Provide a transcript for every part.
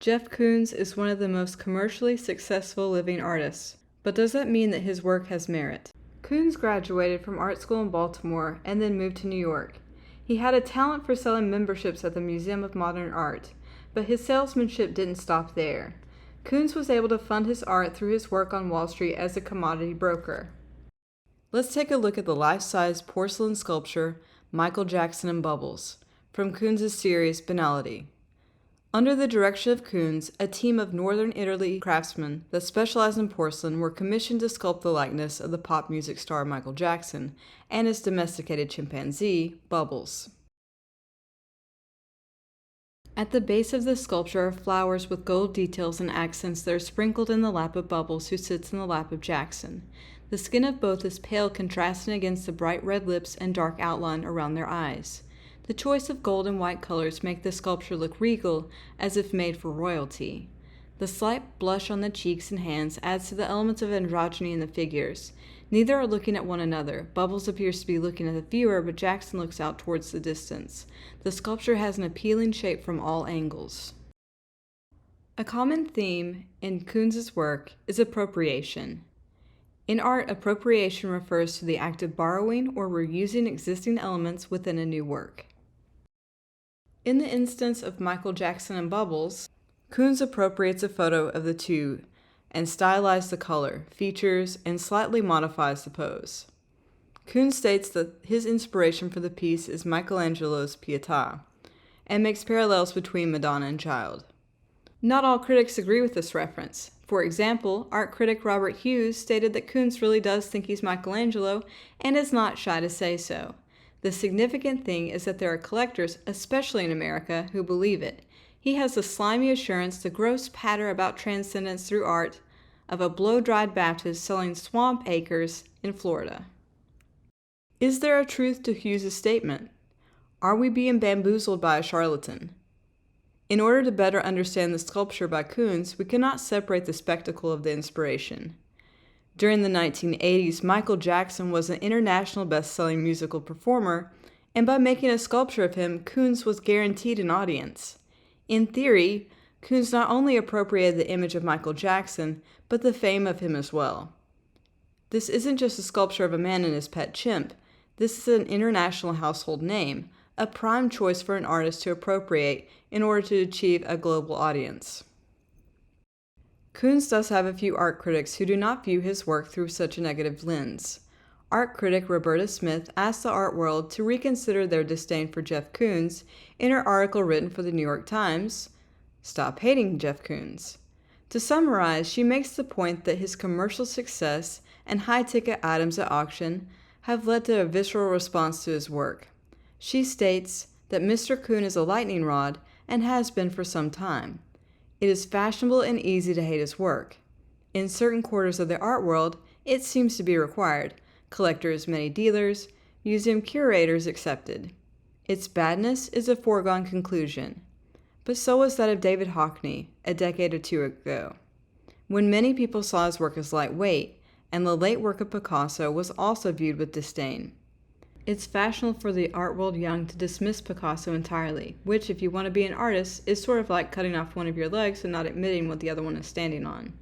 Jeff Koons is one of the most commercially successful living artists, but does that mean that his work has merit? Koons graduated from art school in Baltimore and then moved to New York. He had a talent for selling memberships at the Museum of Modern Art, but his salesmanship didn't stop there. Koons was able to fund his art through his work on Wall Street as a commodity broker. Let's take a look at the life-size porcelain sculpture Michael Jackson in Bubbles from Koons' series Banality. Under the direction of Koons, a team of northern Italy craftsmen that specialize in porcelain were commissioned to sculpt the likeness of the pop music star Michael Jackson and his domesticated chimpanzee, Bubbles. At the base of the sculpture are flowers with gold details and accents that are sprinkled in the lap of Bubbles, who sits in the lap of Jackson. The skin of both is pale, contrasting against the bright red lips and dark outline around their eyes. The choice of gold and white colors make the sculpture look regal, as if made for royalty. The slight blush on the cheeks and hands adds to the elements of androgyny in the figures. Neither are looking at one another. Bubbles appears to be looking at the viewer, but Jackson looks out towards the distance. The sculpture has an appealing shape from all angles. A common theme in Koons' work is appropriation. In art, appropriation refers to the act of borrowing or reusing existing elements within a new work. In the instance of Michael Jackson and Bubbles, Koons appropriates a photo of the two and stylizes the color, features, and slightly modifies the pose. Koons states that his inspiration for the piece is Michelangelo's Pietà, and makes parallels between Madonna and Child. Not all critics agree with this reference. For example, art critic Robert Hughes stated that Koons really does think he's Michelangelo and is not shy to say so. The significant thing is that there are collectors, especially in America, who believe it. He has the slimy assurance, the gross patter about transcendence through art, of a blow-dried Baptist selling swamp acres in Florida. Is there a truth to Hughes' statement? Are we being bamboozled by a charlatan? In order to better understand the sculpture by Koons, we cannot separate the spectacle of the inspiration. During the 1980s, Michael Jackson was an international best-selling musical performer, and by making a sculpture of him, Koons was guaranteed an audience. In theory, Koons not only appropriated the image of Michael Jackson, but the fame of him as well. This isn't just a sculpture of a man and his pet chimp. This is an international household name, a prime choice for an artist to appropriate in order to achieve a global audience. Koons does have a few art critics who do not view his work through such a negative lens. Art critic Roberta Smith asked the art world to reconsider their disdain for Jeff Koons in her article written for the New York Times, "Stop Hating Jeff Koons." To summarize, she makes the point that his commercial success and high-ticket items at auction have led to a visceral response to his work. She states that Mr. Koon is a lightning rod and has been for some time. It is fashionable and easy to hate his work. In certain quarters of the art world, it seems to be required, collectors, many dealers, museum curators accepted. Its badness is a foregone conclusion, but so was that of David Hockney a decade or two ago, when many people saw his work as lightweight, and the late work of Picasso was also viewed with disdain. It's fashionable for the art world young to dismiss Picasso entirely, which, if you want to be an artist, is sort of like cutting off one of your legs and not admitting what the other one is standing on.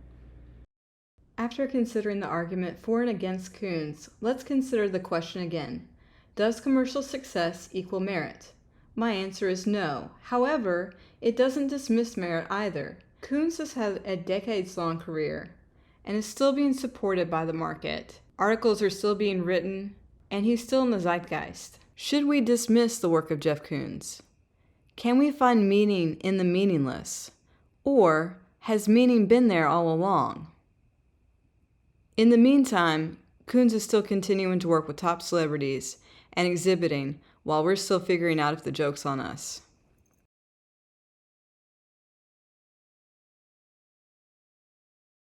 After considering the argument for and against Koons, let's consider the question again. Does commercial success equal merit? My answer is no. However, it doesn't dismiss merit either. Koons has had a decades-long career and is still being supported by the market. Articles are still being written, and he's still in the zeitgeist. Should we dismiss the work of Jeff Koons? Can we find meaning in the meaningless? Or has meaning been there all along? In the meantime, Koons is still continuing to work with top celebrities and exhibiting while we're still figuring out if the joke's on us.